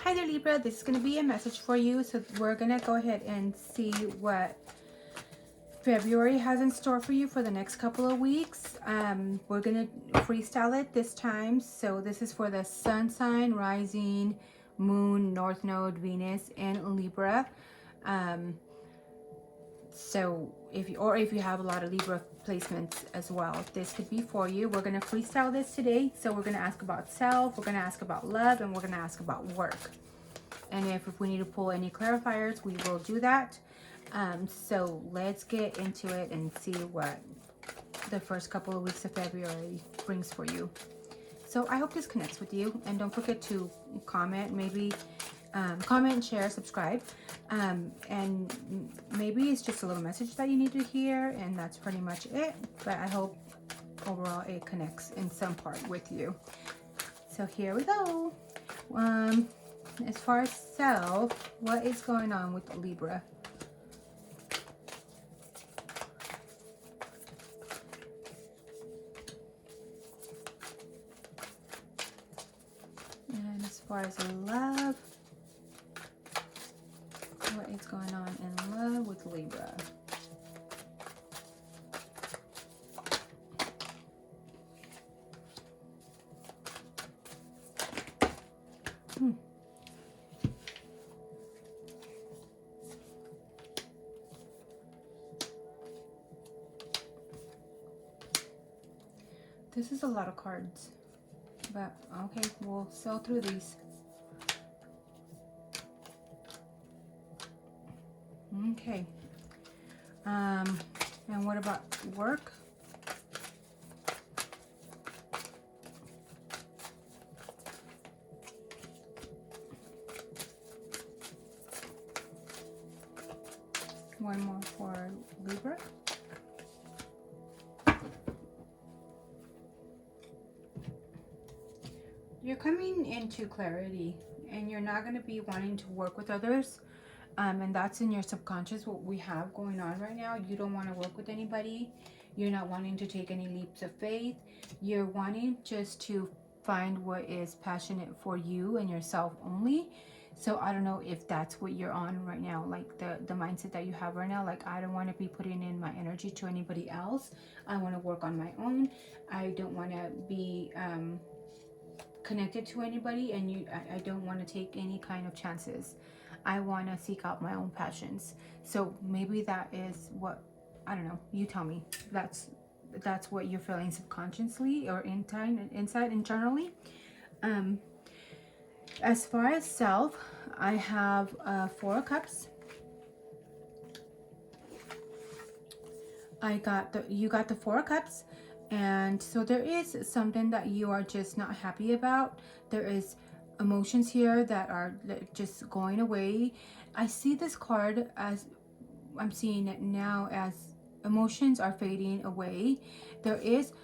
Hi there, Libra. This is going to be a message for you. So we're going to go ahead and see what February has in store for you for the next couple of weeks. We're going to freestyle it this time. So this is for the sun sign, rising, moon, north node, Venus, and Libra. So if you have a lot of Libra placements as well, this could be for you. We're going to freestyle this today. So we're going to ask about self, we're going to ask about love, and we're going to ask about work. And if we need to pull any clarifiers, we will do that. So let's get into it and see what the first couple of weeks of February brings for you. So I hope this connects with you, and don't forget to comment, maybe comment, share, subscribe, and maybe it's just a little message that you need to hear, and that's pretty much it. But I hope overall it connects in some part with you. So here we go. As far as self, what is going on with Libra? And as far as love, what is going on in love with Libra? This is a lot of cards, but okay, we'll sail through these. Okay. And what about work? One more for Libra. You're coming into clarity, and you're not going to be wanting to work with others. And that's in your subconscious, what we have going on right now. You don't want to work with anybody. You're not wanting to take any leaps of faith. You're wanting just to find what is passionate for you and yourself only. So I don't know if that's what you're on right now, like the mindset that you have right now. Like, I don't want to be putting in my energy to anybody else. I want to work on my own. I don't want to be connected to anybody, and I don't want to take any kind of chances. I want to seek out my own passions. So maybe that is what, I don't know, you tell me. That's what you're feeling subconsciously or inside internally. As far as self, I have 4 of Cups. You got the 4 of Cups. And so there is something that you are just not happy about. There is emotions here that are just going away. I see this card as, I'm seeing it now as emotions are fading away. There is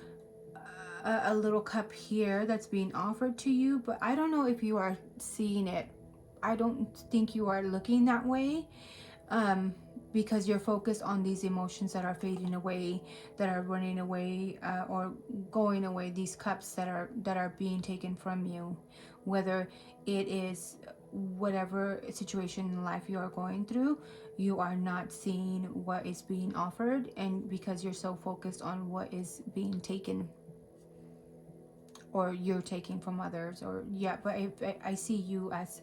a little cup here that's being offered to you, but I don't know if you are seeing it. I don't think you are looking that way. Because you're focused on these emotions that are fading away, that are running away, or going away. These cups that are being taken from you, whether it is whatever situation in life you are going through, you are not seeing what is being offered, and because you're so focused on what is being taken, or you're taking from others, or but I see you as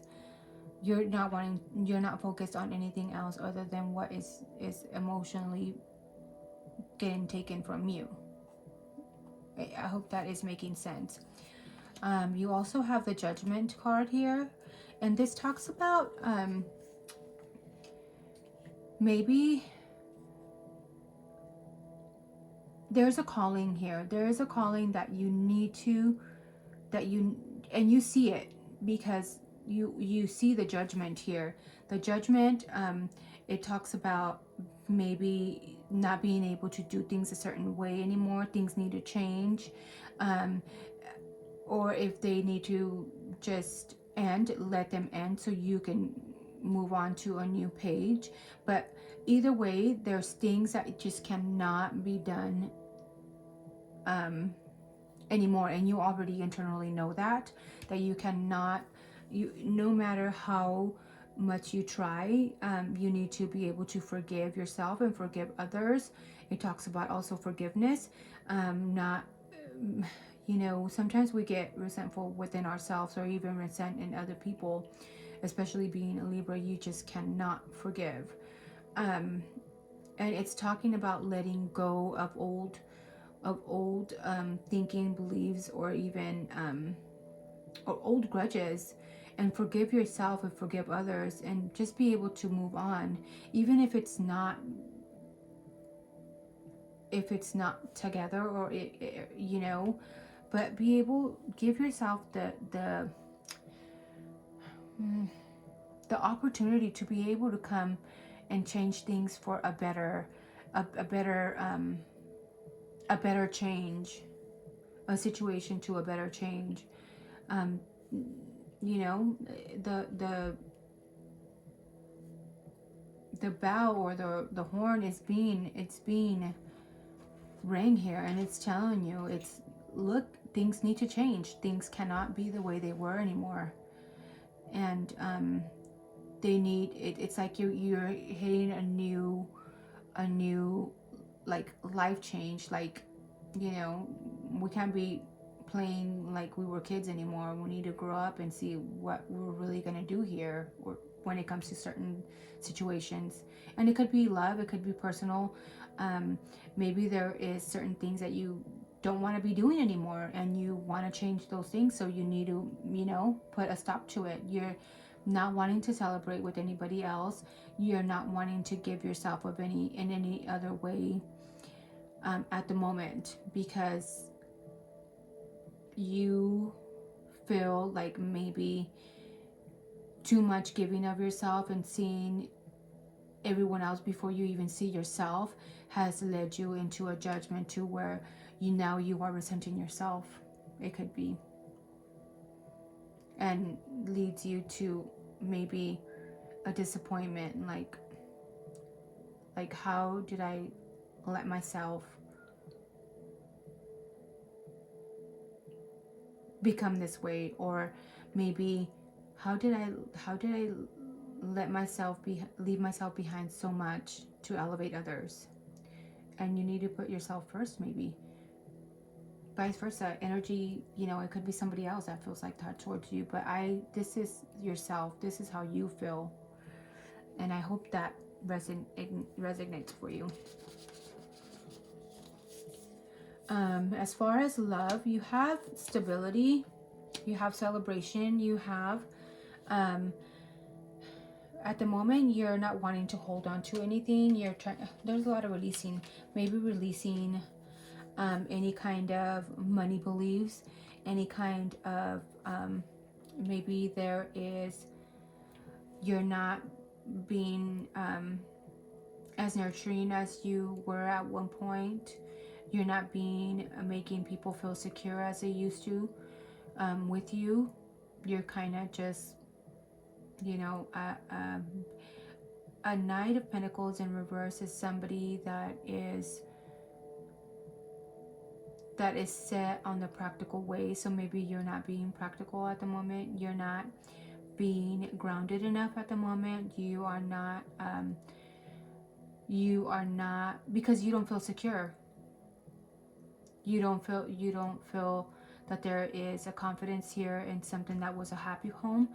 you're not focused on anything else other than what is emotionally getting taken from you. I hope that is making sense. You also have the Judgment card here, and this talks about maybe there's a calling here. There is a calling that you need to, and you see it because you see the Judgment here. The Judgment, it talks about maybe not being able to do things a certain way anymore. Things need to change, or if they need to just end, let them end so you can move on to a new page. But either way, there's things that just cannot be done anymore, and you already internally know that you cannot No matter how much you try, you need to be able to forgive yourself and forgive others. It talks about also forgiveness, not sometimes we get resentful within ourselves or even resent in other people, especially being a Libra. You just cannot forgive. And it's talking about letting go of old thinking, beliefs, or even or old grudges, and forgive yourself and forgive others, and just be able to move on, even if it's not together, or but be able, give yourself the opportunity to be able to come and change things for a better a better change, a situation to a better change. um you know the bell or the horn is being rang here, and it's telling you, it's, look, things need to change, things cannot be the way they were anymore. And they need it, it's like you're hitting a new like life change. Like, we can't be playing like we were kids anymore. We need to grow up and see what we're really going to do here, or when it comes to certain situations. And it could be love, it could be personal. Maybe there is certain things that you don't want to be doing anymore, and you want to change those things, so you need to put a stop to it. You're not wanting to celebrate with anybody else. You're not wanting to give yourself of any other way at the moment, because you feel like maybe too much giving of yourself and seeing everyone else before you even see yourself has led you into a judgment to where you are resenting yourself. It could be, and leads you to maybe a disappointment, like how did I let myself become this way? Or maybe how did I let myself leave myself behind so much to elevate others? And you need to put yourself first. Maybe vice versa energy, it could be somebody else that feels like that towards you, but this is yourself, this is how you feel. And I hope that resonates for you. As far as love, you have stability, you have celebration, you have at the moment you're not wanting to hold on to anything. You're trying, there's a lot of releasing, maybe releasing any kind of money beliefs, any kind of maybe there is, you're not being as nurturing as you were at one point. You're not being making people feel secure as they used to with you. You're kind of just a Knight of Pentacles in reverse is somebody that is set on the practical way. So maybe you're not being practical at the moment. You're not being grounded enough at the moment. You are not because you don't feel secure. You don't feel that there is a confidence here in something that was a happy home.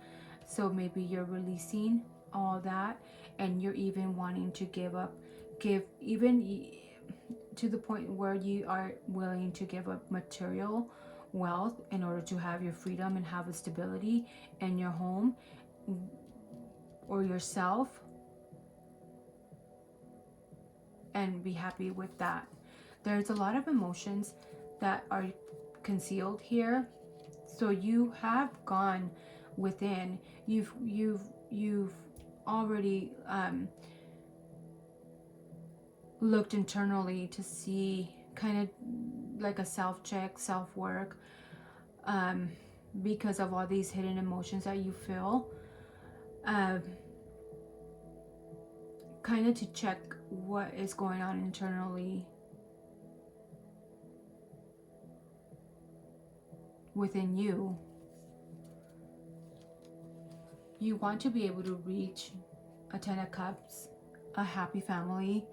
So maybe you're releasing all that, and you're even wanting to give even to the point where you are willing to give up material wealth in order to have your freedom and have a stability in your home or yourself, and be happy with that. There's a lot of emotions that are concealed here. So you have gone within. You've already looked internally to see, kind of like a self-check, self-work, because of all these hidden emotions that you feel. Kind of to check what is going on internally within you. You want to be able to reach a 10 of Cups, a happy family,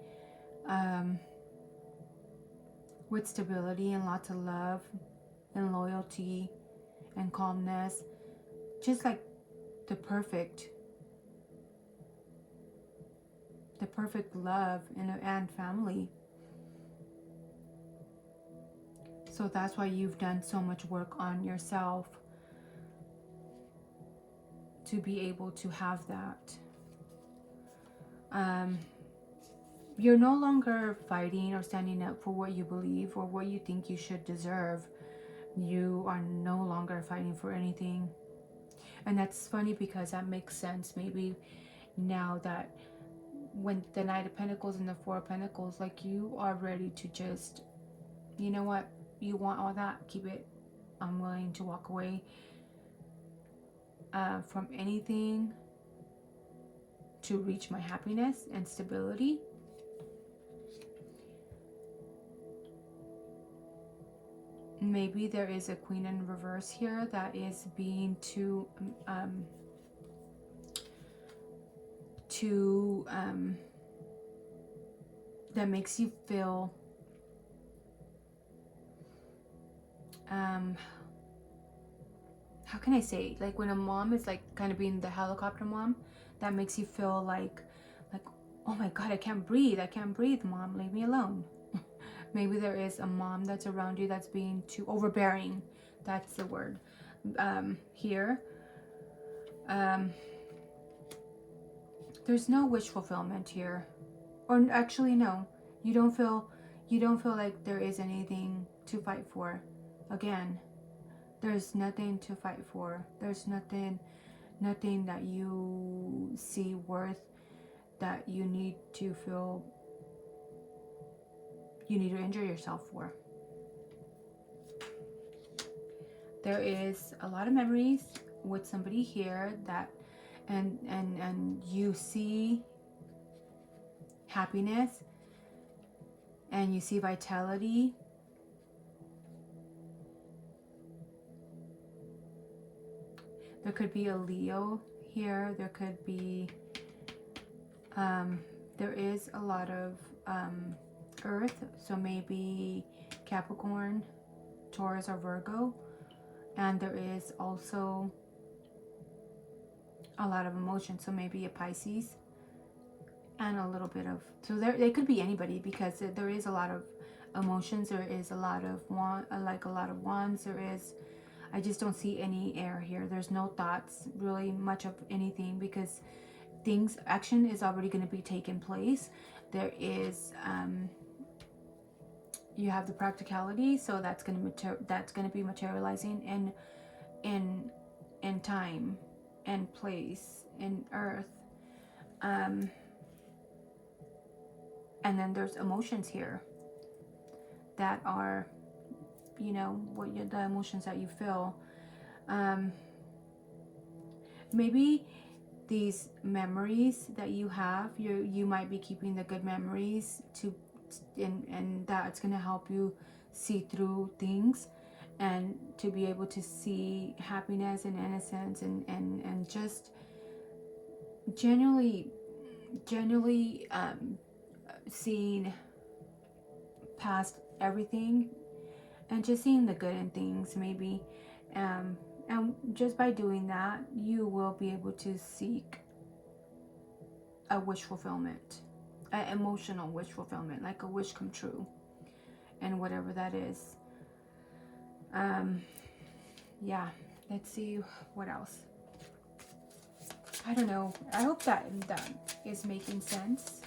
with stability and lots of love and loyalty and calmness. Just like the perfect love and family. So that's why you've done so much work on yourself to be able to have that. You're no longer fighting or standing up for what you believe or what you think you should deserve. You are no longer fighting for anything. And that's funny because that makes sense maybe now that when the Knight of Pentacles and the Four of Pentacles, like you are ready to just, you know what, you want all that, keep it. I'm willing to walk away from anything to reach my happiness and stability. Maybe there is a Queen in reverse here that is being too that makes you feel how can I say, like when a mom is like kind of being the helicopter mom, that makes you feel like oh my god, I can't breathe, mom, leave me alone. Maybe there is a mom that's around you that's being too overbearing. That's the word here. There's no wish fulfillment here, or actually no, you don't feel like there is anything to fight for. Again, there's nothing to fight for. There's nothing that you see worth that you need to feel you need to injure yourself for. There is a lot of memories with somebody here that and you see happiness and you see vitality. There could be a Leo here. There could be there is a lot of Earth, so maybe Capricorn, Taurus, or Virgo. And there is also a lot of emotion, so maybe a Pisces and a little bit of, so they could be anybody because there is a lot of emotions. There is a lot of wands. There is, I just don't see any air here. There's no thoughts, really much of anything, because action is already going to be taking place. There is you have the practicality, so that's going to be materializing in time and place in earth. And then there's emotions here that are, the emotions that you feel. Maybe these memories that you have, you might be keeping the good memories and that's going to help you see through things and to be able to see happiness and innocence and just genuinely seeing past everything and just seeing the good in things, maybe. And just by doing that, you will be able to seek a wish fulfillment, an emotional wish fulfillment, like a wish come true, and whatever that is. Yeah, let's see what else. I don't know. I hope that is making sense.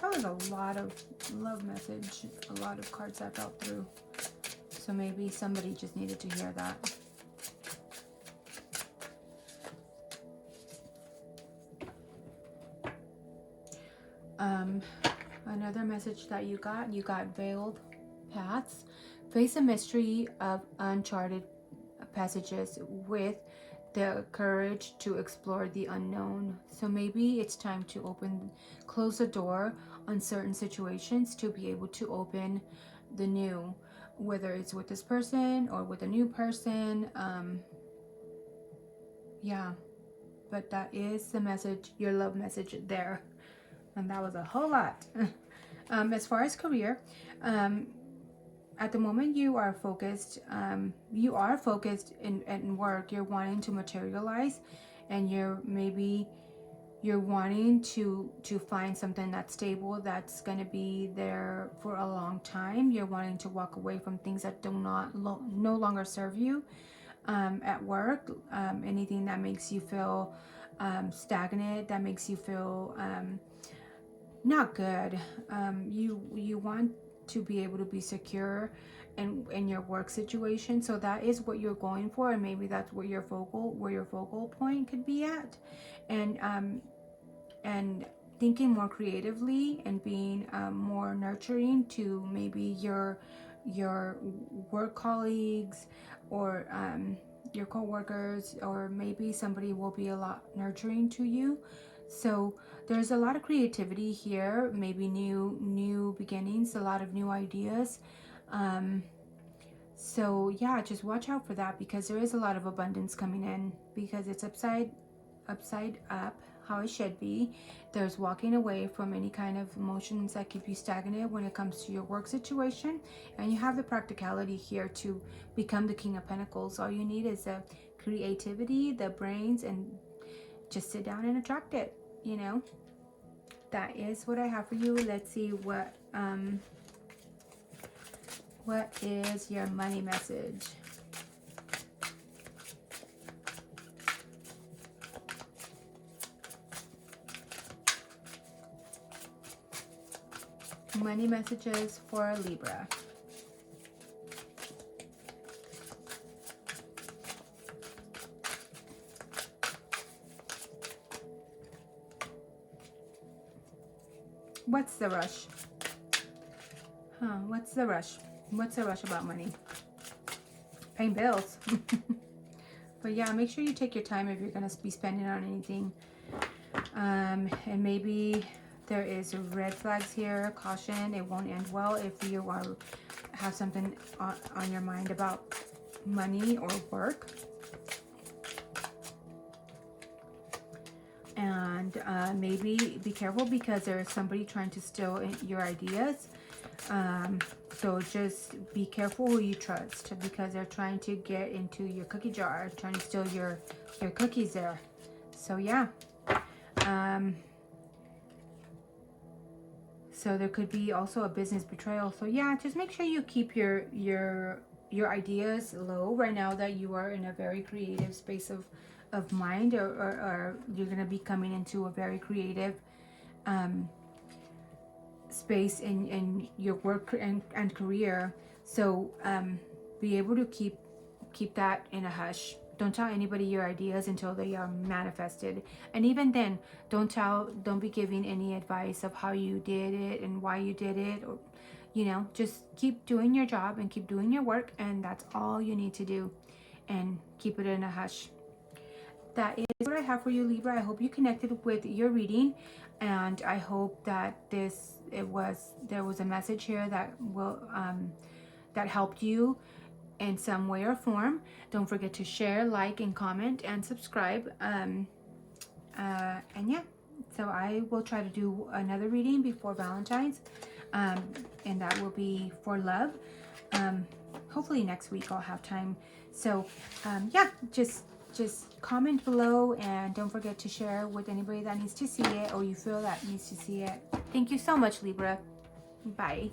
That was a lot of love message, a lot of cards that fell through. So maybe somebody just needed to hear that. Another message that you got veiled paths. Face a mystery of uncharted passages with the courage to explore the unknown. So maybe it's time to close the door on certain situations to be able to open the new, whether it's with this person or with a new person. Yeah. but that is the message, your love message there. And that was a whole lot. As far as career, at the moment you are focused in work. You're wanting to materialize, and you're wanting to find something that's stable, that's going to be there for a long time. You're wanting to walk away from things that no longer serve you at work. Anything that makes you feel stagnant, that makes you feel not good. You want to be able to be secure in your work situation. So that is what you're going for, and maybe that's where your focal point could be at. And thinking more creatively and being more nurturing to maybe your work colleagues, or your co-workers, or maybe somebody will be a lot nurturing to you. So there's a lot of creativity here, maybe new beginnings, a lot of new ideas. So yeah, just watch out for that, because there is a lot of abundance coming in, because it's upside up, how it should be. There's walking away from any kind of emotions that keep you stagnant when it comes to your work situation, and you have the practicality here to become the King of Pentacles. All you need is the creativity, the brains, and just sit down and attract it. That is what I have for you. Let's see what is your money message. Money messages for Libra. What's the rush? What's the rush? What's the rush about money? Paying bills. But yeah, make sure you take your time if you're going to be spending on anything. And maybe there is red flags here. Caution, it won't end well if you have something on your mind about money or work. And maybe be careful, because there's somebody trying to steal your ideas. So just be careful who you trust, because they're trying to get into your cookie jar, trying to steal your cookies there. So yeah. So there could be also a business betrayal. So yeah, just make sure you keep your ideas low right now that you are in a very creative space of mind, or you're going to be coming into a very creative space in your work and career. So be able to keep that in a hush. Don't tell anybody your ideas until they are manifested. And even then, don't be giving any advice of how you did it and why you did it, or just keep doing your job and keep doing your work, and that's all you need to do, and keep it in a hush. That is what I have for you, Libra. I hope you connected with your reading, and I hope that there was a message here that will that helped you in some way or form. Don't forget to share, like, and comment, and subscribe. And yeah, so I will try to do another reading before Valentine's, and that will be for love. Hopefully next week I'll have time. So yeah, just comment below, and don't forget to share with anybody that needs to see it, or you feel that needs to see it. Thank you so much, Libra. Bye.